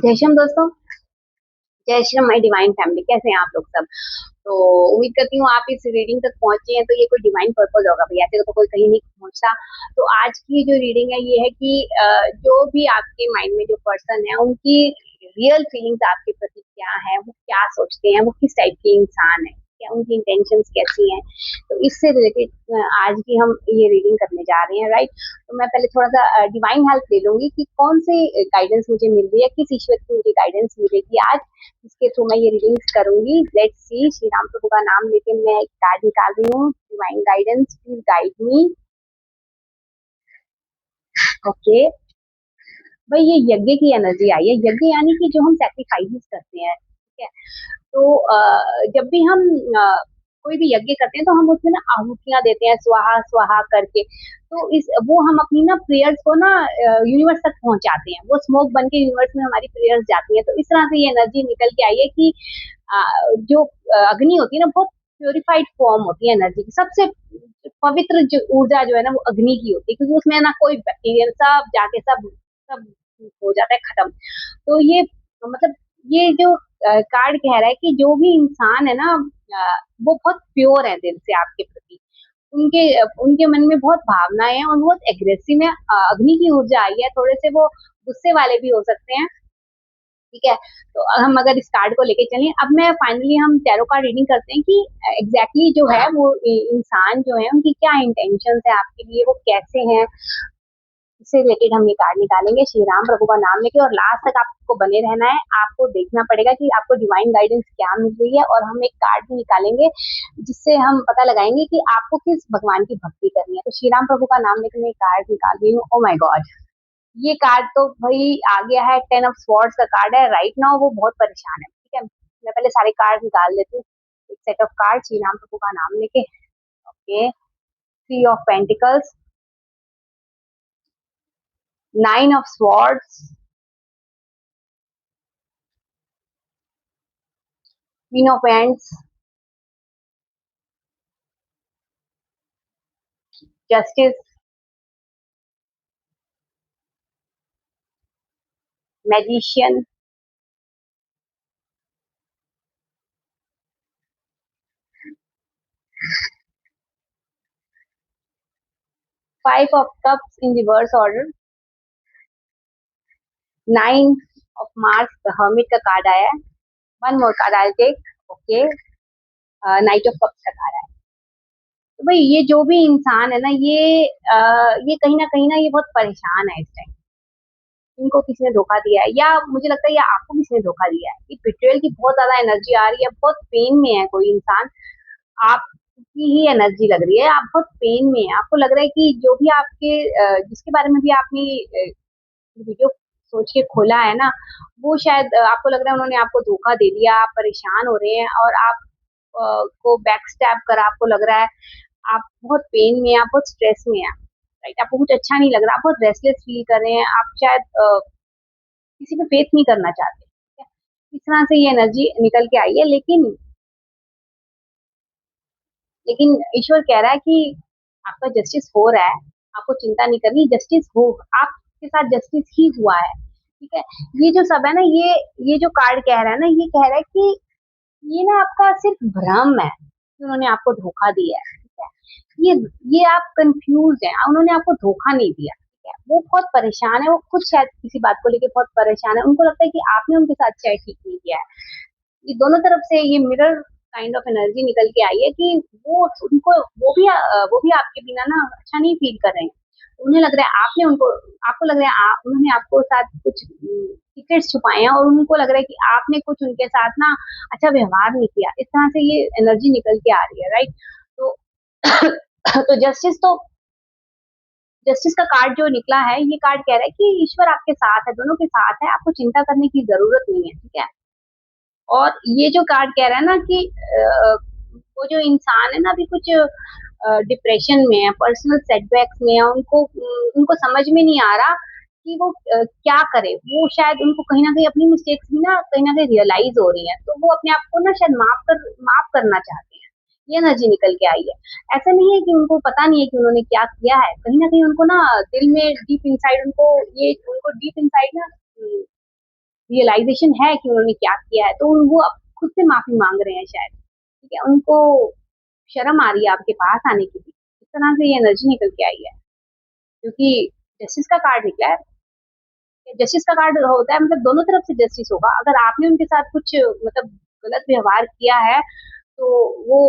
जय श्री राम दोस्तों। जय Shri Ram my divine family, कैसे हैं आप लोग सब। तो उम्मीद करती हूँ आप इस रीडिंग तक पहुंचे हैं तो ये कोई डिवाइन पर्पस होगा भैया, ऐसे तो कोई कहीं नहीं पहुंचता। तो आज की जो रीडिंग है ये है कि जो भी आपके माइंड में जो पर्सन है उनकी रियल फीलिंग्स आपके प्रति क्या है, वो क्या सोचते हैं, वो किस टाइप के इंसान है, क्या उनकी इंटेंशंस कैसी हैं। तो इससे रिलेटेड आज की हम ये रीडिंग करने जा रहे हैं, राइट। तो मैं पहले थोड़ा सा डिवाइन हेल्प ले लूंगी कि कौन से गाइडेंस मुझे मिल रही है, किस ईश्वर की मुझे गाइडेंस मिलेगी आज, इसके थ्रू मैं ये रीडिंग्स करूंगी। Let's see. श्री राम प्रभु का नाम लेके मैं एक कार्ड निकाल रही हूँ। Divine guidance please guide me. Okay भाई, ये यज्ञ की एनर्जी आई है। यज्ञ यानी कि जो हम सेक्रीफाइसेस करते हैं, ठीक है। तो जब भी हम कोई भी यज्ञ करते हैं तो हम उसमें ना आहुतियां देते हैं, स्वाहा स्वाहा करके। तो इस वो हम अपनी ना प्रेयर्स को ना यूनिवर्स तक पहुंचाते हैं, वो स्मोक बन के यूनिवर्स में हमारी प्रेयर्स जाती है। तो इस तरह से ये एनर्जी निकल के आई है कि जो अग्नि होती है ना, बहुत प्योरिफाइड फॉर्म होती है एनर्जी की। सबसे पवित्र जो ऊर्जा जो है ना वो अग्नि की होती है, क्योंकि उसमें ना कोई बैक्टीरिया, सब जाके सब सब हो जाता है खत्म। तो ये मतलब ये जो कार्ड कह रहा है कि जो भी इंसान है ना, वो बहुत प्योर है दिल से आपके प्रति। उनके उनके मन में बहुत भावनाएं हैं और बहुत एग्रेसिव है। अग्नि की ऊर्जा आई है, थोड़े से वो गुस्से वाले भी हो सकते हैं, ठीक है। तो हम अगर इस कार्ड को लेके चलें, अब मैं फाइनली हम टैरो कार्ड रीडिंग करते हैं कि एग्जैक्टली जो है वो इंसान जो है उनकी क्या इंटेंशन है आपके लिए, वो कैसे हैं। इससे रिलेटेड हम ये कार्ड निकालेंगे श्री राम प्रभु का नाम लेके, और लास्ट तक आपको बने रहना है। आपको देखना पड़ेगा कि आपको डिवाइन गाइडेंस क्या मिल रही है, और हम एक कार्ड भी निकालेंगे जिससे हम पता लगाएंगे कि आपको किस भगवान की भक्ति करनी है। तो श्री राम प्रभु का नाम लेके मैं कार्ड निकाल रही हूँ। ओ माय गॉड, ये कार्ड तो भाई आ गया है। 10 ऑफ स्वॉर्ड्स का कार्ड है। राइट नाउ वो बहुत परेशान है, ठीक है। मैं पहले सारे कार्ड निकाल लेती हूँ। एक set of card Shri Ram प्रभु का नाम लेके। Okay, 3 of pentacles, 9 of swords, Queen of Wands, Justice, Magician, 5 of Cups in reverse order, 9 of Mars, the Hermit का कार्ड आया है। One more card I take. Okay, knight of cups का card आया है। तो भाई ये जो भी इंसान है ना, ये कहीं ना ये बहुत परेशान है इस टाइम। इनको किसी ने धोखा दिया है, या मुझे लगता है या आपको किसी ने धोखा दिया है। ये बिट्रेयल की बहुत ज्यादा एनर्जी आ रही है। बहुत पेन में है कोई इंसान, आपकी ही एनर्जी लग रही है। आप बहुत पेन में है, आपको लग रहा है कि जो भी आपके जिसके बारे में भी आपने वीडियो सोच के खोला है ना, वो शायद आपको लग रहा है उन्होंने आपको धोखा दे दिया। आप परेशान हो रहे हैं और आप को बैक स्टैप करा, आपको लग रहा है आप बहुत पेन में हैं, आप बहुत स्ट्रेस में हैं, राइट। आपको कुछ अच्छा नहीं लग रहा, आप बहुत रेस्टलेस फील कर रहे हैं, आप शायद किसी पे फेथ नहीं करना चाहते, ठीक है। इस तरह से ये एनर्जी निकल के आई है। लेकिन ईश्वर कह रहा है कि आपका जस्टिस हो रहा है, आपको चिंता नहीं करनी, जस्टिस हो, आपके साथ जस्टिस ही हुआ है, ठीक है। ये जो सब है ना, ये जो कार्ड कह रहा है ना, ये कह रहा है कि ये ना आपका सिर्फ भ्रम है कि उन्होंने आपको धोखा दिया है, ठीक है। ये आप कंफ्यूज हैं, उन्होंने आपको धोखा नहीं दिया, ठीक है। वो बहुत परेशान है, वो खुद शायद किसी बात को लेके बहुत परेशान है। उनको लगता है कि आपने उनके साथ शायद ठीक नहीं किया है। ये दोनों तरफ से ये मिरर काइंड ऑफ एनर्जी निकल के आई है कि वो उनको वो भी आपके बिना ना अच्छा नहीं फील कर रहे हैं। उन्हें लग रहा है आपने उनको आपको लग रहा है उन्होंने आपको साथ कुछ सीक्रेट्स छुपाए हैं, और उनको लग रहा है कि आपने कुछ उनके साथ ना अच्छा व्यवहार नहीं किया। इस तरह से ये एनर्जी निकल के आ रही है, राइट। तो तो जस्टिस का कार्ड जो निकला है, ये कार्ड कह रहा है कि ईश्वर आपके साथ है, दोनों के साथ है, आपको चिंता करने की जरूरत नहीं है, ठीक है। और ये जो कार्ड कह रहा है ना कि वो जो इंसान है ना अभी कुछ डिप्रेशन में है, पर्सनल सेटबैक्स में है, उनको समझ में नहीं आ रहा कि वो क्या करे। वो शायद उनको कहीं ना कहीं अपनी मिस्टेक्स भी ना कहीं रियलाइज हो रही है, तो वो अपने आप को ना शायद माफ करना चाहते हैं। ये एनर्जी निकल के आई है। ऐसा नहीं है कि उनको पता नहीं है कि उन्होंने क्या किया है, कहीं ना कहीं उनको ना दिल में डीप इनसाइड उनको डीप इनसाइड ना रियलाइजेशन है कि उन्होंने क्या किया है, तो वो अब खुद से माफी मांग रहे हैं शायद। ठीक है, उनको शर्म आ रही है आपके पास आने की भी, इस तरह से ये एनर्जी निकल के आई है, क्योंकि जस्टिस का कार्ड निकला है। जस्टिस का कार्ड होता है मतलब दोनों तरफ से जस्टिस होगा। अगर आपने उनके साथ कुछ मतलब गलत व्यवहार किया है, तो वो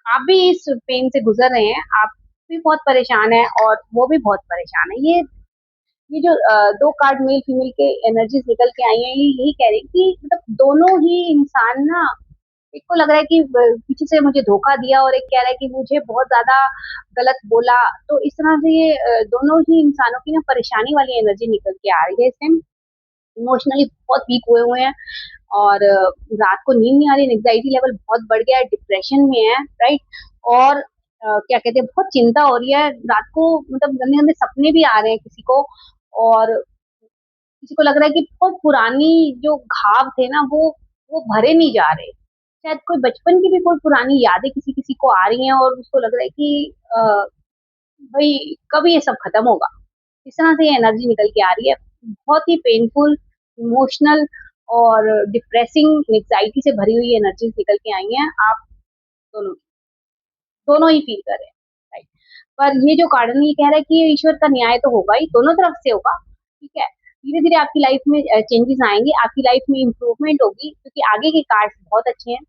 आप भी इस पेन से गुजर रहे हैं, आप भी बहुत परेशान है और वो भी बहुत परेशान है। ये जो दो कार्ड मेल फीमेल के एनर्जीज निकल के आई हैं, ये यही कह रहे हैं कि मतलब दोनों ही इंसान ना, एक को लग रहा है कि पीछे से मुझे धोखा दिया और एक कह रहा है कि मुझे बहुत ज्यादा गलत बोला। तो इस तरह से ये दोनों ही इंसानों की ना परेशानी वाली एनर्जी निकल के आ रही है इस टाइम। इमोशनली बहुत वीक हुए हुए हैं, और रात को नींद नहीं आ रही, एंग्जाइटी लेवल बहुत बढ़ गया है, डिप्रेशन में है, राइट। और क्या कहते हैं, बहुत चिंता हो रही है रात को, मतलब गंदे गंदे सपने भी आ रहे हैं किसी को। और किसी को लग रहा है कि बहुत पुरानी जो घाव थे ना, वो भरे नहीं जा रहे। शायद कोई बचपन की भी कोई पुरानी यादें किसी किसी को आ रही हैं, और उसको लग रहा है कि भाई कब ये सब खत्म होगा। इस तरह से ये एनर्जी निकल के आ रही है, बहुत ही पेनफुल, इमोशनल और डिप्रेसिंग, एंग्जाइटी से भरी हुई एनर्जी निकल के आई हैं। आप दोनों दोनों ही फील कर रहे हैं, राइट। पर ये जो कार्डन ये कह रहा है कि ये ईश्वर का न्याय तो होगा ही, दोनों तरफ से होगा। ठीक है, धीरे धीरे आपकी लाइफ में चेंजेस आएंगे, आपकी लाइफ में इम्प्रूवमेंट होगी, क्योंकि आगे के कार्ड बहुत अच्छे हैं।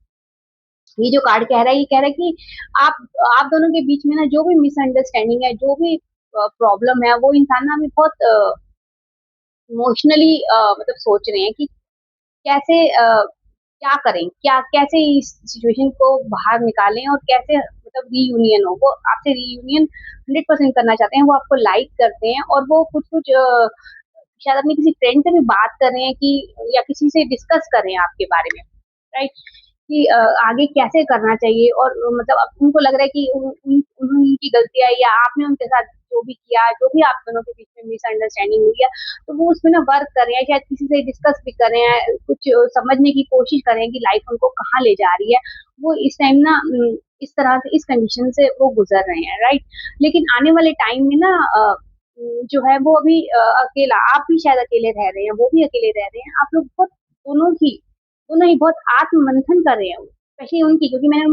ये जो कार्ड कह रहा है, ये कह रहा है कि आप दोनों के बीच में ना जो भी मिसअंडरस्टैंडिंग है, जो भी प्रॉब्लम है, वो इंसान ना अभी बहुत इमोशनली मतलब सोच रहे हैं कि कैसे क्या करें, क्या कैसे इस सिचुएशन को बाहर निकालें, और कैसे मतलब रीयूनियन हो। वो आपसे रीयूनियन 100% करना चाहते हैं, वो आपको लाइक करते हैं, और वो कुछ कुछ शायद अपने किसी फ्रेंड से भी बात कर रहे हैं कि, या किसी से डिस्कस कर रहे हैं आपके बारे में, राइट। कि आगे कैसे करना चाहिए, और मतलब अब उनको लग रहा है कि उनकी गलतियां, या आपने उनके साथ जो भी किया, जो भी आप दोनों के बीच में मिसअंडरस्टैंडिंग हुई है, तो वो उसमें ना वर्क कर रहे हैं, शायद किसी से डिस्कस भी कर रहे हैं, कुछ समझने की कोशिश कर रहे हैं कि लाइफ उनको कहाँ ले जा रही है। वो इस टाइम ना इस तरह से, इस कंडीशन से वो गुजर रहे हैं, राइट। लेकिन आने वाले टाइम में ना जो है वो अभी अकेला, आप भी शायद अकेले रह रहे हैं, वो भी अकेले रह रहे हैं, आप लोग बहुत दोनों ही बहुत आत्म मंथन कर रहे हैं, स्पेशली उनकी, क्योंकि मैंने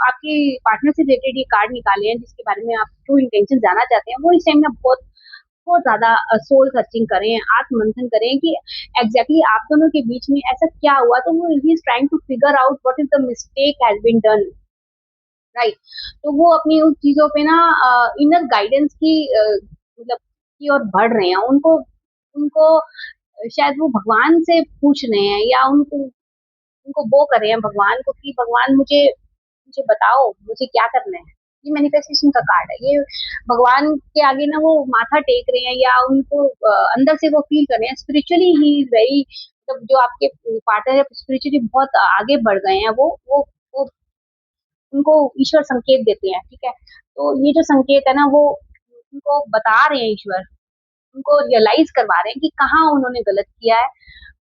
आपके पार्टनर से रिलेटेड ये कार्ड निकाले हैं, जिसके बारे में आप ट्रू इंटेंशन जानना चाहते हैं। वो इस टाइम में बहुत बहुत ज्यादा सोल सर्चिंग करें, आत्म मंथन करें कि एग्जैक्टली आप दोनों के बीच में ऐसा क्या हुआ। तो वो he is trying to figure out what is the mistake has been done, right. तो वो अपनी उन चीजों पे ना इनर गाइडेंस की मतलब की ओर बढ़ रहे हैं। उनको उनको शायद वो भगवान से पूछ रहे हैं, या उनको उनको वो कर रहे हैं भगवान को कि भगवान मुझे मुझे बताओ मुझे क्या करना है। ये मैनिफेस्टेशन का कार्ड है, ये भगवान के आगे ना वो माथा टेक रहे हैं, या उनको अंदर से वो फील कर रहे हैं स्पिरिचुअली ही इज वेरी, मतलब जो आपके पार्टनर है स्पिरिचुअली बहुत आगे बढ़ गए हैं, वो उनको ईश्वर संकेत देते हैं, ठीक है। तो ये जो संकेत है ना, वो उनको बता रहे हैं ईश्वर, उनको रियलाइज करवा रहे हैं कि कहाँ उन्होंने गलत किया है।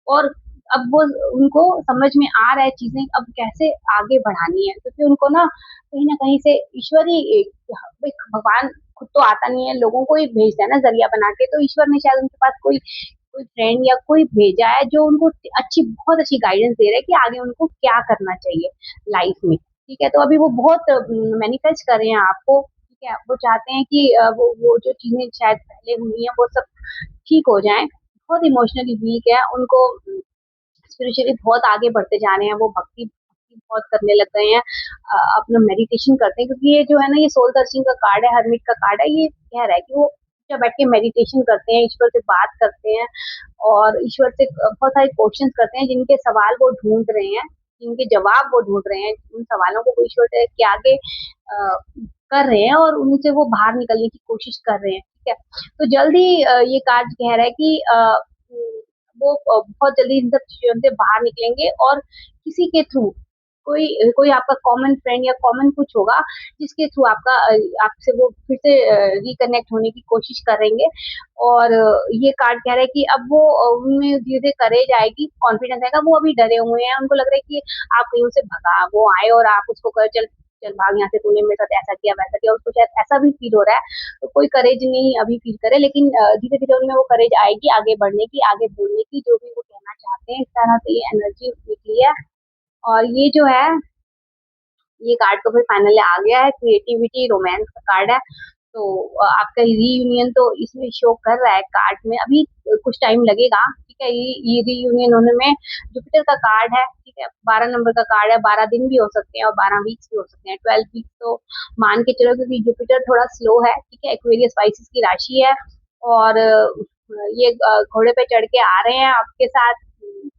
और अब वो उनको समझ में आ रहा है चीजें अब कैसे आगे बढ़ानी है, क्योंकि उनको ना कहीं से ईश्वर ही भगवान खुद तो आता नहीं है, लोगों को ही भेजता है ना जरिया बना के। तो ईश्वर ने शायद उनके पास कोई कोई फ्रेंड या कोई भेजा है, जो उनको अच्छी बहुत अच्छी गाइडेंस दे रहा है कि आगे उनको क्या करना चाहिए लाइफ में। ठीक है, तो अभी वो बहुत मैनिफेस्ट कर रहे हैं आपको, ठीक है। वो चाहते हैं कि वो जो चीजें शायद पहले हुई हैं वो सब ठीक हो जाएं। बहुत इमोशनली वीक है, उनको स्पिरिचुअली बहुत आगे बढ़ते जा रहे हैं, वो भक्ति भक्ति बहुत करने लग गए हैं, अपना मेडिटेशन करते हैं, क्योंकि ये जो है ना, ये सोल सर्चिंग का कार्ड है, हरमिट का कार्ड है। ये कह रहा है कि वो जब बैठ के मेडिटेशन करते हैं, ईश्वर से बात करते हैं, और ईश्वर से बहुत सारे क्वेश्चंस करते हैं, जिनके सवाल वो ढूंढ रहे हैं, जिनके जवाब वो ढूंढ रहे हैं, उन सवालों को वो ईश्वर के आगे कर रहे हैं, और उनसे वो बाहर निकलने की कोशिश कर रहे हैं, ठीक है। तो जल्दी ये कार्ड कह रहा है कि वो बहुत जल्दी इन सब चीजों से बाहर निकलेंगे, और किसी के थ्रू कोई कोई आपका कॉमन फ्रेंड या कॉमन कुछ होगा, जिसके थ्रू आपसे वो फिर से रिकनेक्ट होने की कोशिश करेंगे। और ये कार्ड कह रहा है कि अब वो उनमें धीरे धीरे करेज आएगी, कॉन्फिडेंस आएगा। वो अभी डरे हुए हैं, उनको लग रहा है कि आप कहीं उसे भगा वो आए और आप उसको कर चल चल भाग यहाँ से, तूने मेरे साथ ऐसा किया वैसा किया, उसको शायद ऐसा भी फील हो रहा है, तो कोई करेज नहीं अभी फील करे, लेकिन धीरे धीरे उनमें वो करेज आएगी आगे बढ़ने की, आगे बोलने की, जो भी वो कहना चाहते हैं। इस तरह से ये एनर्जी निकली है। और ये जो है, ये कार्ड तो फिर फाइनली आ गया है, क्रिएटिविटी रोमांस का कार्ड है। तो आपका रीयूनियन तो इसमें शो कर रहा है कार्ड में, अभी कुछ टाइम लगेगा, ठीक है। ये रीयूनियन होने में, जुपिटर का कार्ड है, ठीक है, 12 नंबर का कार्ड है, 12 दिन भी हो सकते हैं और 12 वीक्स भी हो सकते हैं, 12 वीक्स तो मान के चलो, क्योंकि जुपिटर थोड़ा स्लो है, ठीक है, एक्वेरियस स्पाइसिस की राशि है। और ये घोड़े पे चढ़ के आ रहे हैं आपके साथ,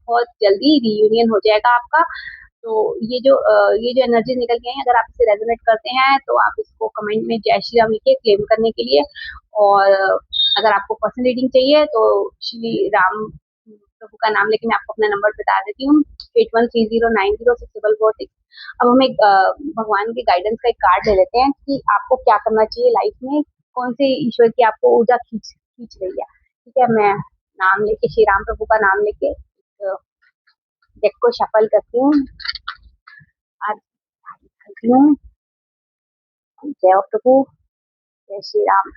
बहुत जल्दी रीयूनियन हो जाएगा आपका। तो ये जो एनर्जी निकल के आई, अगर आप इसे रेजोनेट करते हैं तो आप इसको कमेंट में जय श्री राम लिखिए क्लेम करने के लिए। और अगर आपको पर्सनल रीडिंग चाहिए तो श्री राम प्रभु का नाम लेके मैं आपको अपना नंबर बता देती हूँ, 8130906644। अब हम एक भगवान के गाइडेंस का एक कार्ड ले लेते हैं कि आपको क्या करना चाहिए लाइफ में, कौन से ईश्वर की आपको ऊर्जा खींच खींच रही है, ठीक है। मैं नाम लेके, श्री राम प्रभु का नाम लेके डेक को शफल करती हूँ। आज करती हूँ। जय प्रभु, जय श्री राम।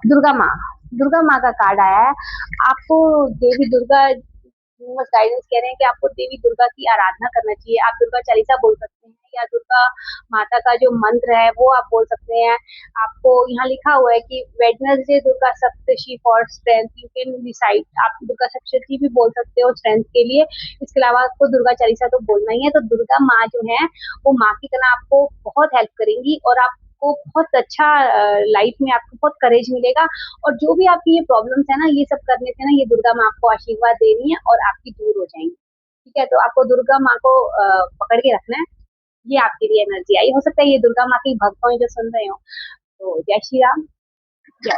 दुर्गा माँ, दुर्गा माँ का कार्ड आया है। आपको देवी दुर्गा गाइडेंस कह रहे हैं कि आपको देवी दुर्गा की आराधना करना चाहिए। आप दुर्गा चालीसा बोल सकते हैं, या दुर्गा माता का जो मंत्र है वो आप बोल सकते हैं। आपको यहाँ लिखा हुआ है कि Wednesday Durga Saptashati for strength, you can decide. आप दुर्गा सप्तशी भी बोल सकते हो स्ट्रेंथ के लिए। इसके अलावा आपको दुर्गा चालीसा तो बोलना ही है। तो दुर्गा माँ जो है वो माँ की तरह आपको बहुत हेल्प करेंगी, और आपको बहुत अच्छा लाइफ में आपको बहुत करेज मिलेगा। और जो भी आपकी ये प्रॉब्लम्स है ना, ये सब करने से ना, ये दुर्गा माँ आपको आशीर्वाद दे रही है और आपकी दूर हो जाएंगी, ठीक है। तो आपको दुर्गा माँ को पकड़ के रखना है। ये आपके लिए एनर्जी आई, हो सकता है ये दुर्गा माँ के भक्त हो जो सुन रहे हो। तो जय श्री राम, जय